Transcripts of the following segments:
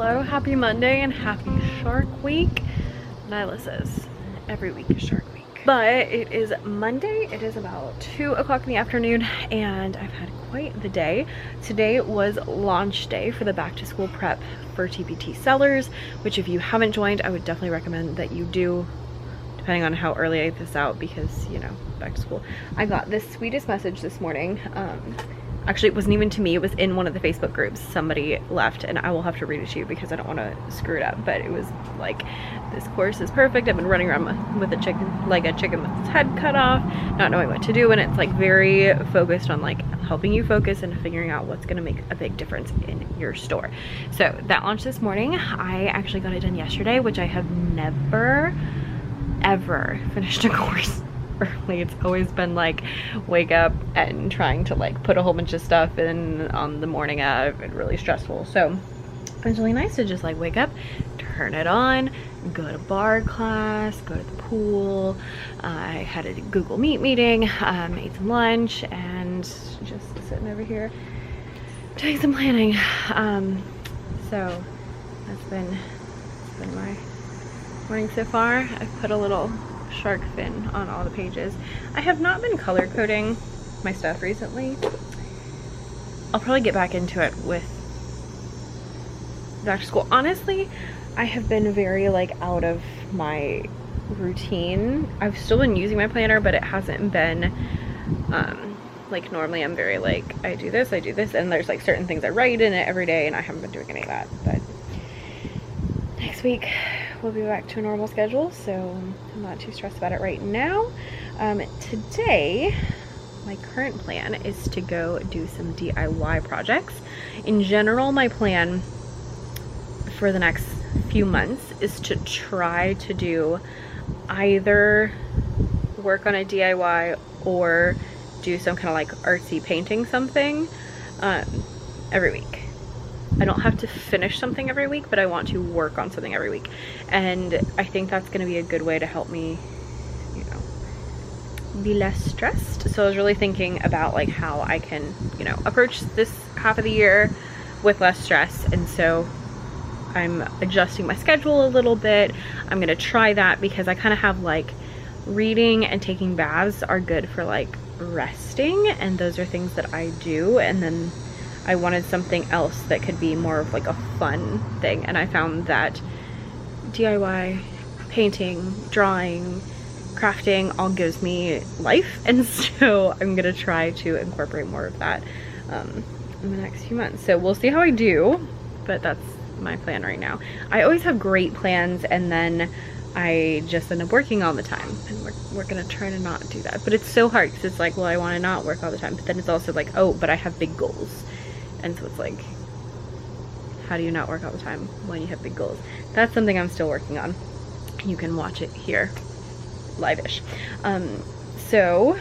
Hello, happy Monday and happy Shark Week. Nyla says every week is Shark Week. But it is Monday, it is about 2 o'clock in the afternoon and I've had quite the day. Today was launch day for the back to school prep for TPT sellers, which if you haven't joined, I would definitely recommend that you do, depending on how early I get this out because, you know, back to school. I got this sweetest message this morning. Actually, it wasn't even to me, it was in one of the Facebook groups. Somebody left, and I will have to read it to you because I don't want to screw it up, but it was like, this course is perfect. I've been running around with a chicken, like a chicken with its head cut off, not knowing what to do, and it's like very focused on like helping you focus and figuring out what's going to make a big difference in your store. So that launched this morning. I actually got it done yesterday, which I have never, ever finished a course early. It's always been like wake up and trying to like put a whole bunch of stuff in on the morning of, and really stressful. So it's really nice to just like wake up, turn it on, go to bar class, go to the pool. I had a Google Meet meeting, ate some lunch, and just sitting over here doing some planning. So that's been my morning so far. I've put a little shark fin on all the pages. I have not been color coding my stuff recently. I'll probably get back into it with back to school. Honestly, I have been very like out of my routine. I've still been using my planner, but it hasn't been like normally I'm very like I do this, and there's like certain things I write in it every day, and I haven't been doing any of that. But next week we'll be back to a normal schedule, so I'm not too stressed about it right now. Today, my current plan is to go do some DIY projects. In general, my plan for the next few months is to try to do either work on a DIY or do some kind of like artsy painting something every week. I don't have to finish something every week, but I want to work on something every week. And I think that's going to be a good way to help me, you know, be less stressed. So I was really thinking about like how I can, you know, approach this half of the year with less stress. And so I'm adjusting my schedule a little bit. I'm going to try that because I kind of have like reading and taking baths are good for like resting. And those are things that I do. And then I wanted something else that could be more of like a fun thing, and I found that DIY, painting, drawing, crafting all gives me life, and so I'm gonna try to incorporate more of that in the next few months. So we'll see how I do, but that's my plan right now. I always have great plans and then I just end up working all the time, and we're gonna try to not do that. But it's so hard because it's like, well, I want to not work all the time, but then it's also like, oh, but I have big goals. And so it's like, how do you not work all the time when you have big goals? That's something I'm still working on. You can watch it here, live-ish. So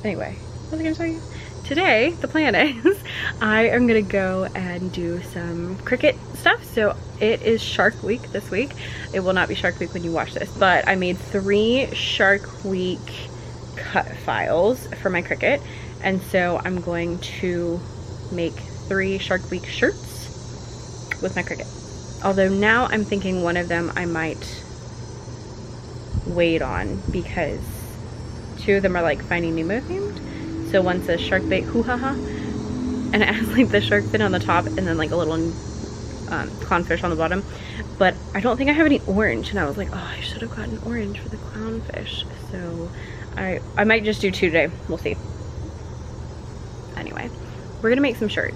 anyway, what was I gonna tell you? Today, the plan is I am gonna go and do some Cricut stuff. So it is Shark Week this week. It will not be Shark Week when you watch this, but I made 3 Shark Week cut files for my Cricut. And so I'm going to make 3 Shark Week shirts with my Cricut. Although now I'm thinking one of them I might wait on because 2 of them are like Finding Nemo themed. So one says Shark Bait Hoo Ha Ha, and it has like the shark fin on the top and then like a little clownfish on the bottom. But I don't think I have any orange, and I was like, oh, I should have gotten orange for the clownfish. So I might just do 2 today. We'll see. Anyway, we're gonna make some shirts.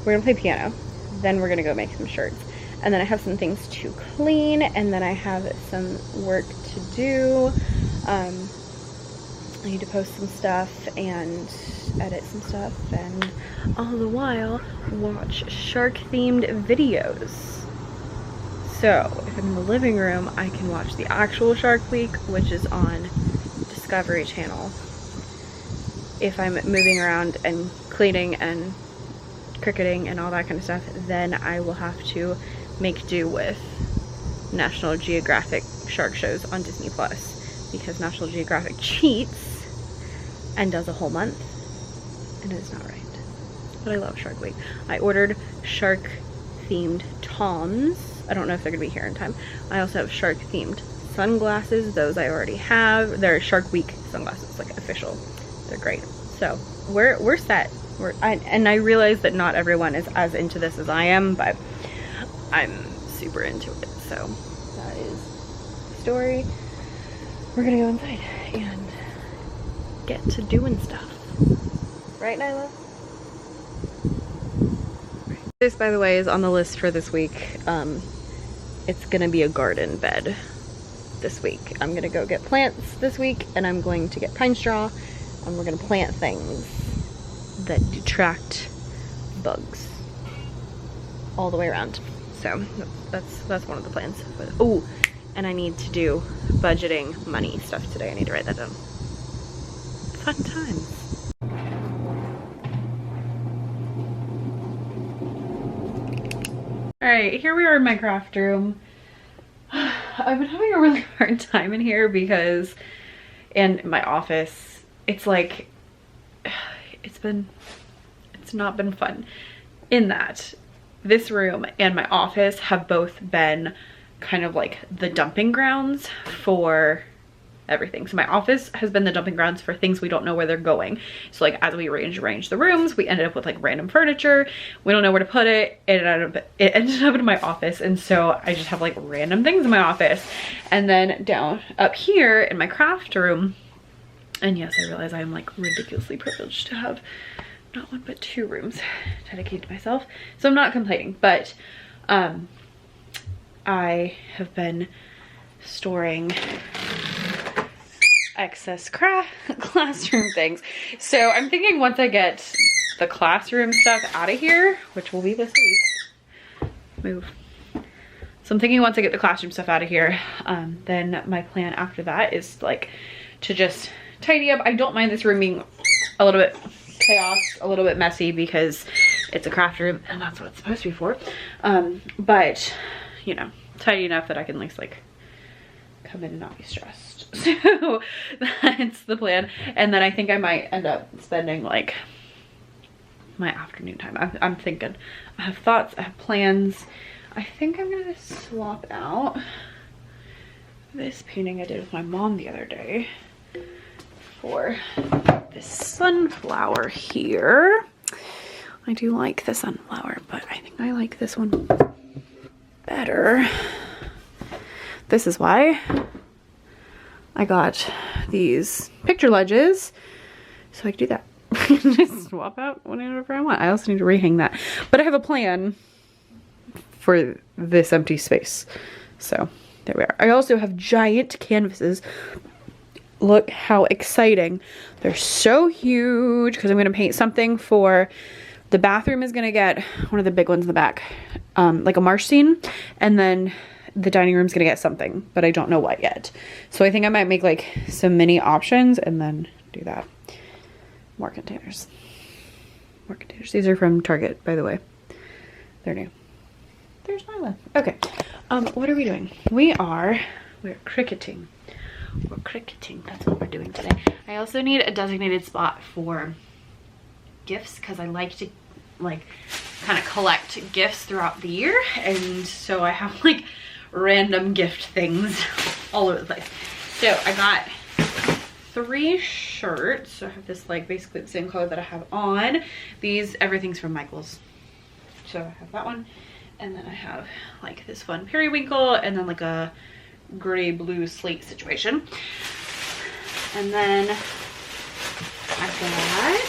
We're gonna play piano, then we're gonna go make some shirts, and then I have some things to clean, and then I have some work to do. I need to post some stuff and edit some stuff, and all the while watch shark themed videos. So if I'm in the living room, I can watch the actual Shark Week, which is on Discovery Channel. If I'm moving around and cleaning and cricketing and all that kind of stuff, then I will have to make do with National Geographic shark shows on Disney Plus, because National Geographic cheats and does a whole month, and it is not right. But I love Shark Week. I ordered shark themed Toms. I don't know if they're gonna be here in time. I also have shark themed sunglasses. Those I already have. They're Shark Week sunglasses, like official. They're great. So we're set. And I realize that not everyone is as into this as I am, but I'm super into it. So that is the story. We're gonna go inside and get to doing stuff. Right, Nyla? This, by the way, is on the list for this week. It's gonna be a garden bed this week. I'm gonna go get plants this week, and I'm going to get pine straw, and we're gonna plant things that detract bugs all the way around. So that's one of the plans. Oh, and I need to do budgeting money stuff today. I need to write that down. Fun times. All right, here we are in my craft room. I've been having a really hard time in here because, and my office, it's like, it's not been fun in that this room and my office have both been kind of like the dumping grounds for everything. So my office has been the dumping grounds for things we don't know where they're going. So like as we arrange the rooms, we ended up with like random furniture. We don't know where to put it. It ended up in my office. And so I just have like random things in my office. And then down up here in my craft room, and yes, I realize I'm like ridiculously privileged to have not one but 2 rooms dedicated to myself. So I'm not complaining, but I have been storing excess classroom things. So I'm thinking once I get the classroom stuff out of here, which will be this week, so I'm thinking once I get the classroom stuff out of here, then my plan after that is like to just tidy up. I don't mind this room being a little bit chaos, a little bit messy, because it's a craft room and that's what it's supposed to be for. But you know, tidy enough that I can at least like come in and not be stressed. So that's the plan. And then I think I might end up spending like my afternoon time. I'm thinking, I have thoughts, I have plans. I think I'm gonna swap out this painting I did with my mom the other day for this sunflower here. I do like the sunflower, but I think I like this one better. This is why I got these picture ledges, so I can do that. Just swap out whenever I want. I also need to rehang that, but I have a plan for this empty space. So there we are. I also have giant canvases. Look how exciting. They're so huge because I'm going to paint something for the bathroom. Is going to get one of the big ones in the back, like a marsh scene, and then the dining room's gonna get something, but I don't know what yet. So I think I might make like some mini options and then do that. More containers. More containers. These are from Target, by the way. They're new. There's Nyla. Okay. What are we doing? We're cricketing. We're cricketing. That's what we're doing today. I also need a designated spot for gifts because I like to like kind of collect gifts throughout the year, and so I have like random gift things all over the place. So I got 3 shirts. So I have this like basically the same color that I have on. Everything's from Michael's. So I have that one, and then I have like this fun periwinkle, and then like a gray blue slate situation. And then I got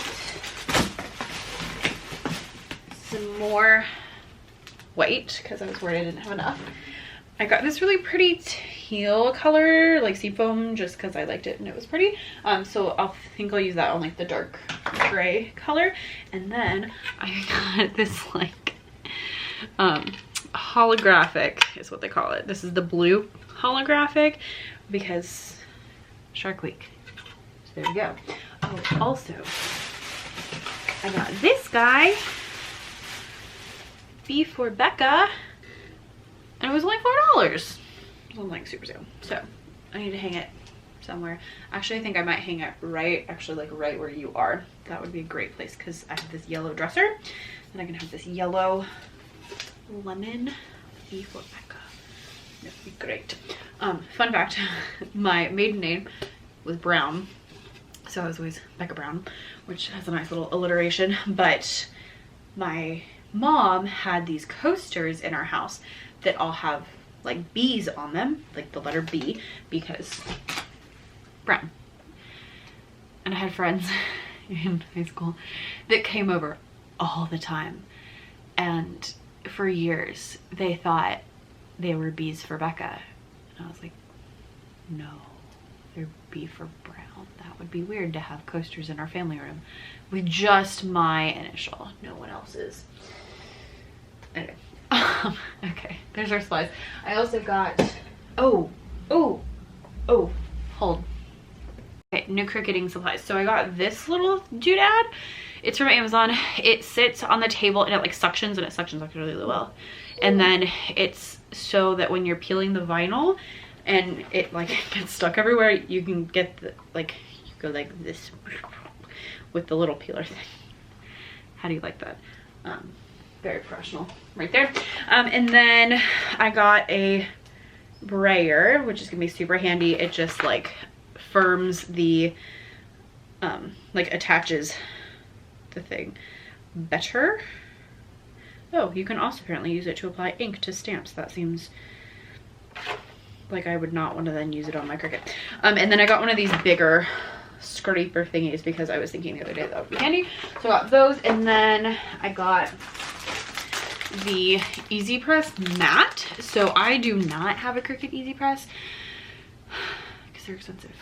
some more white because I was worried I didn't have enough. I got this really pretty teal color, like seafoam, just because I liked it and it was pretty. So I think I'll use that on like the dark gray color. And then I got this like holographic is what they call it. This is the blue holographic because Shark Week. So there you go. Oh, also I got this guy, B for Becca. And it was only $4. It was on like super sale. So I need to hang it somewhere. Actually, I think I might hang it right where you are. That would be a great place because I have this yellow dresser. And I can have this yellow lemon beef or Becca. That would be great. Fun fact, my maiden name was Brown, so I was always Becca Brown, which has a nice little alliteration. But my mom had these coasters in our house that all have like B's on them, like the letter B, because Brown. And I had friends in high school that came over all the time, and for years they thought they were B's for Becca, and I was like, no, they're B for Brown. That would be weird to have coasters in our family room with just my initial, no one else's. Anyway, okay, there's our supplies. I also got, hold. Okay, new cricketing supplies. So I got this little doodad. It's from Amazon. It sits on the table and it like suctions, and it suctions like really, really well. And then it's so that when you're peeling the vinyl and it like gets stuck everywhere, you can get the, like, you go like this with the little peeler thing. How do you like that? Very professional right there. And then I got a brayer, which is gonna be super handy. It just like firms the like attaches the thing better. Oh, you can also apparently use it to apply ink to stamps. That seems like I would not want to then use it on my Cricut. And then I got one of these bigger scraper thingies because I was thinking the other day that would be handy. So I got those, and then I got the Easy Press mat. So I do not have a Cricut Easy Press because they're expensive.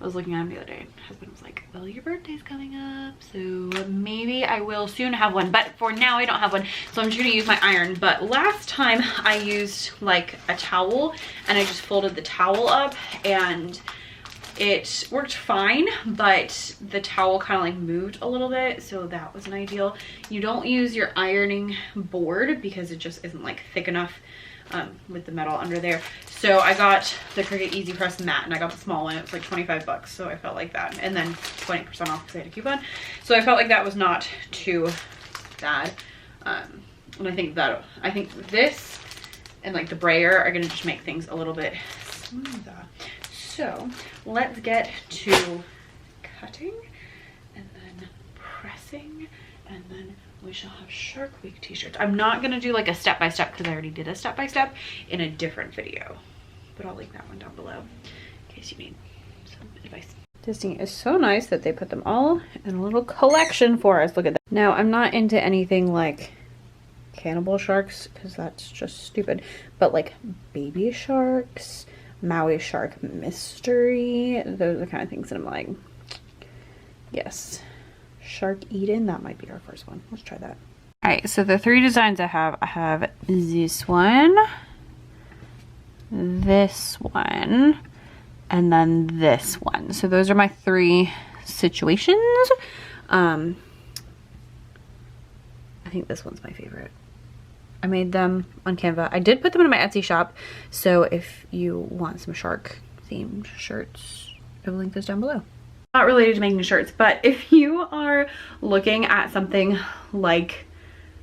I was looking at them the other day. Husband was like, well, your birthday's coming up, so maybe I will soon have one, but for now I don't have one, so I'm just gonna use my iron. But last time I used like a towel, and I just folded the towel up, and it worked fine, but the towel kind of like moved a little bit, so that wasn't ideal. You don't use your ironing board because it just isn't like thick enough with the metal under there. So I got the Cricut Easy Press mat, and I got the small one. It was like 25 bucks, so I felt like that. And then 20% off because I had a coupon. So I felt like that was not too bad. And I think this and like the brayer are gonna just make things a little bit smoother. So let's get to cutting and then pressing, and then we shall have Shark Week t-shirts. I'm not gonna do like a step-by-step because I already did a step-by-step in a different video, but I'll link that one down below in case you need some advice. Disney is so nice that they put them all in a little collection for us. Look at that. Now, I'm not into anything like cannibal sharks because that's just stupid, but like baby sharks, Maui shark mystery, those are the kind of things that I'm like, yes. Shark Eden, that might be our first one. Let's try that. All right, so the three designs I have this one, this one, and then this one. So those are my three situations. I think this one's my favorite. I made them on Canva. I did put them in my Etsy shop, so if you want some shark themed shirts, I will link those down below. Not related to making shirts, but if you are looking at something like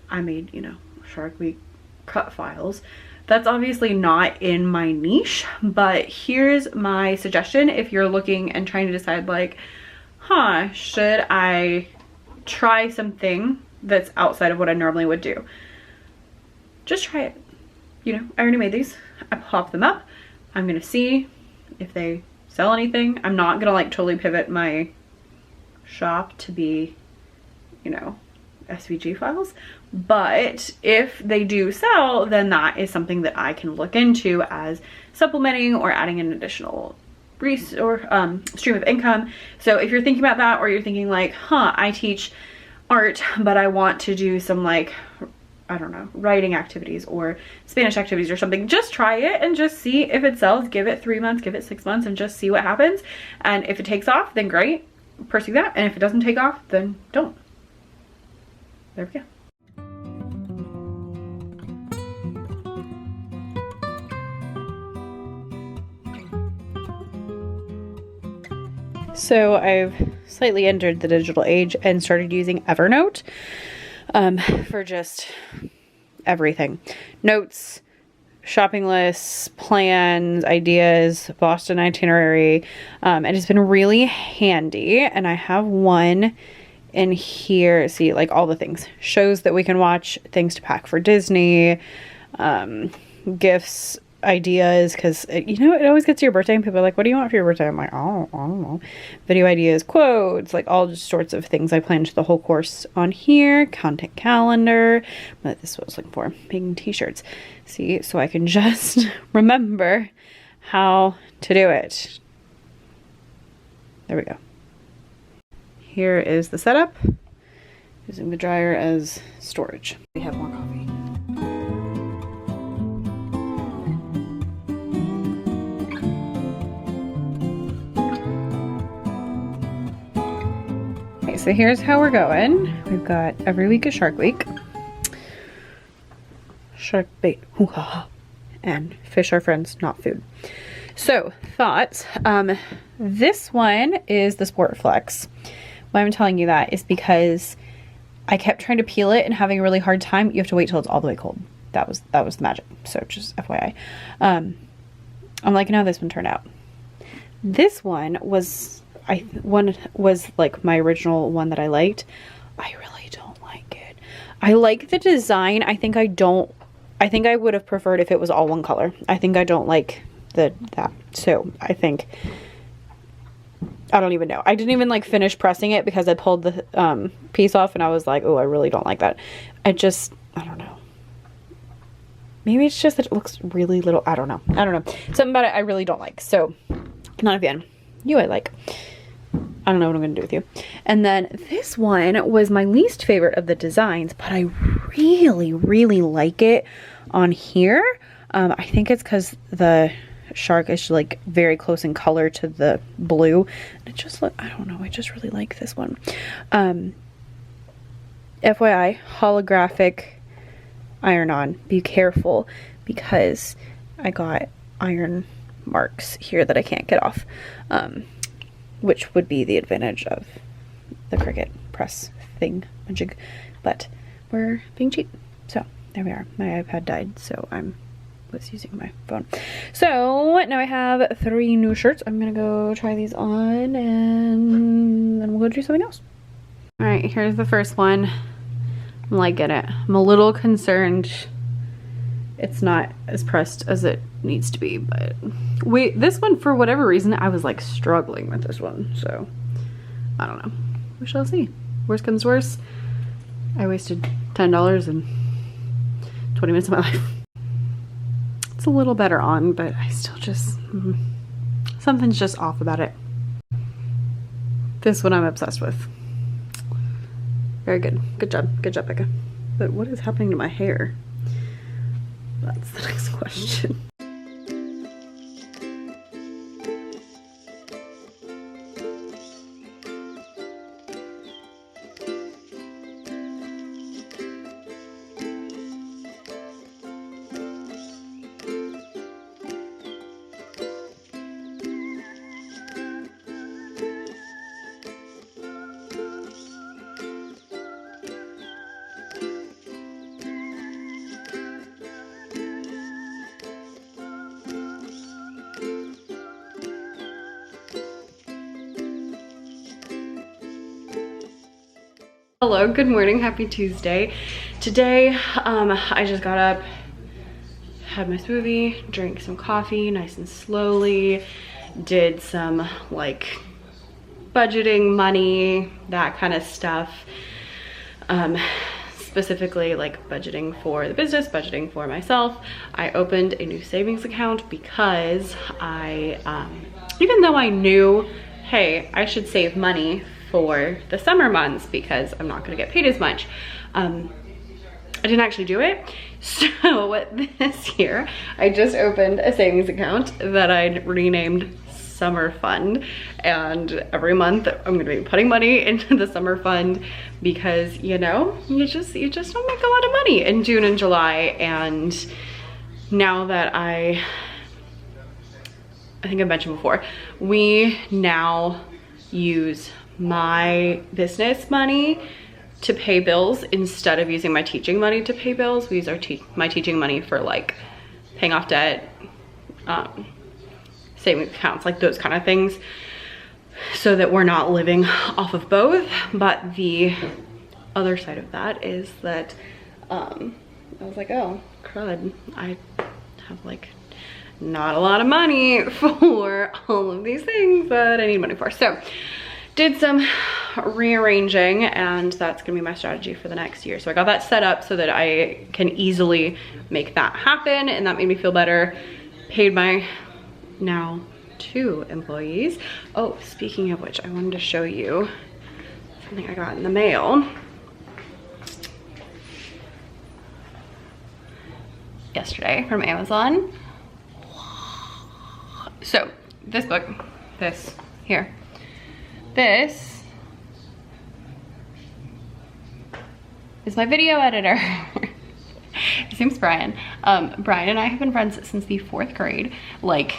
I made, you know, Shark Week cut files, that's obviously not in my niche, but here's my suggestion if you're looking and trying to decide like, huh, should I try something that's outside of what I normally would do? Just try it. You know, I already made these. I pop them up. I'm gonna see if they sell anything. I'm not gonna like totally pivot my shop to be, you know, SVG files, but if they do sell, then that is something that I can look into as supplementing or adding an additional stream of income. So if you're thinking about that, or you're thinking like, huh, I teach art, but I want to do some like, I don't know, writing activities or Spanish activities or something, just try it and just see if it sells. Give it 3 months, give it 6 months, and just see what happens. And if it takes off, then great, pursue that. And if it doesn't take off, then don't. There we go. So I've slightly entered the digital age and started using Evernote for just everything. Notes, shopping lists, plans, ideas, Boston itinerary. And it's been really handy. And I have one in here. See, like all the things. Shows that we can watch, things to pack for Disney, gifts, ideas, because you know, it always gets to your birthday and people are like, what do you want for your birthday? I'm like, oh, I don't know. Video ideas, quotes, like all sorts of things. I planned the whole course on here. Content calendar, but this is what I was looking for, making t-shirts. See, so I can just remember how to do it. There we go. Here is the setup, using the dryer as storage. We have more coffee. So here's how we're going. We've got every week is Shark Week. Shark bait, hoo-ha, and fish are friends, not food. So thoughts. This one is the Sport Flex. Why I'm telling you that is because I kept trying to peel it and having a really hard time. You have to wait till it's all the way cold. That was the magic. So just FYI. I'm like, no, this one turned out. This one was like my original one that I liked. I really don't like it. I like the design. I think I would have preferred if it was all one color. I think I don't like that. So I think, I don't even know. I didn't even like finish pressing it because I pulled the piece off and I was like, oh, I really don't like that. I don't know. Maybe it's just that it looks really little. I don't know. Something about it I really don't like. So not a fan. You I like. I don't know what I'm going to do with you. And then this one was my least favorite of the designs, but I really, really like it on here. I think it's because the shark is like very close in color to the blue. It just look, I don't know, I just really like this one. FYI, holographic iron-on. Be careful because I got iron marks here that I can't get off. Which would be the advantage of the Cricut press thing magic, but we're being cheap. So there we are. My iPad died, so I was using my phone. So now I have 3 new shirts. I'm gonna go try these on and then we'll go do something else. All right, here's the first one. I'm liking it. I'm a little concerned it's not as pressed as it needs to be, but wait, this one, for whatever reason, I was like struggling with this one, so I don't know. We shall see. Worst comes to worst, I wasted $10 and 20 minutes of my life. It's a little better on, but I still just, something's just off about it. This one I'm obsessed with. Very good. Good job, Becca. But what is happening to my hair? That's the next question. Hello, good morning, happy Tuesday. Today, I just got up, had my smoothie, drank some coffee nice and slowly, did some like budgeting, money, that kind of stuff. Specifically like budgeting for the business, budgeting for myself. I opened a new savings account because I, even though I knew, hey, I should save money for the summer months because I'm not gonna get paid as much. I didn't actually do it. So this year, I just opened a savings account that I renamed Summer Fund. And every month I'm gonna be putting money into the Summer Fund because, you know, you just don't make a lot of money in June and July. And now that I think I mentioned before, we now use my business money to pay bills instead of using my teaching money to pay bills. We use my teaching money for like paying off debt, savings accounts, like those kind of things, so that we're not living off of both. But the other side of that is that I was like, oh crud, I have like not a lot of money for all of these things that I need money for. So did some rearranging, and that's gonna be my strategy for the next year. So I got that set up so that I can easily make that happen, and that made me feel better. Paid my now 2 employees. Oh, speaking of which, I wanted to show you something I got in the mail yesterday from Amazon. So this book, this here, this is my video editor. His name's Brian. Brian and I have been friends since the 4th grade, like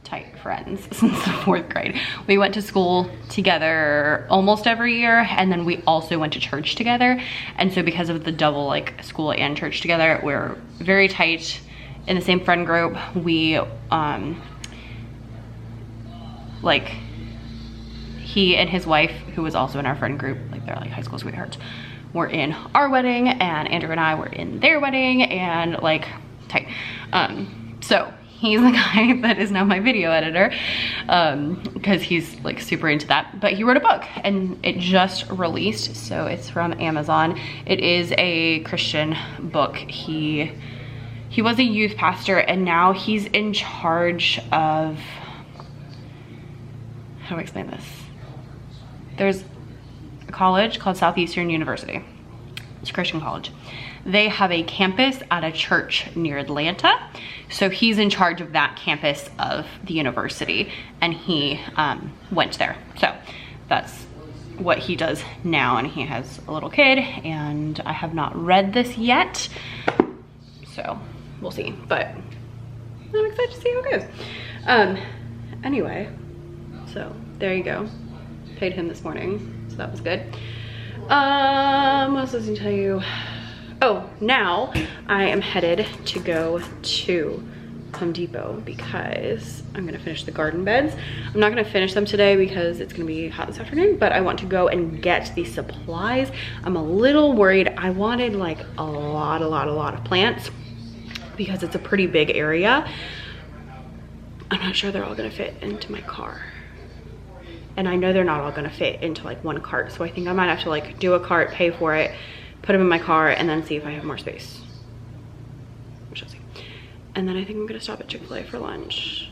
tight friends since the 4th grade. We went to school together almost every year, and then we also went to church together. And so because of the double like school and church together, we're very tight in the same friend group. We like he and his wife, who was also in our friend group, like they're like high school sweethearts, were in our wedding, and Andrew and I were in their wedding, and like tight. So he's the guy that is now my video editor, because he's like super into that. But he wrote a book and it just released, so it's from Amazon. It is a Christian book. He was a youth pastor, and now he's in charge of, how do I explain this? There's a college called Southeastern University. It's a Christian college. They have a campus at a church near Atlanta. So he's in charge of that campus of the university, and he went there. So that's what he does now, and he has a little kid, and I have not read this yet. So we'll see, but I'm excited to see how it goes. Anyway, so there you go. Paid him this morning, so that was good. What else was I gonna tell you? Oh, now I am headed to go to Home Depot because I'm gonna finish the garden beds. I'm not gonna finish them today because it's gonna be hot this afternoon, but I want to go and get the supplies. I'm a little worried. I wanted like a lot of plants because it's a pretty big area. I'm not sure they're all gonna fit into my car. And I know they're not all gonna fit into like one cart. So I think I might have to like do a cart, pay for it, put them in my car, and then see if I have more space. We shall see. And then I think I'm gonna stop at Chick-fil-A for lunch.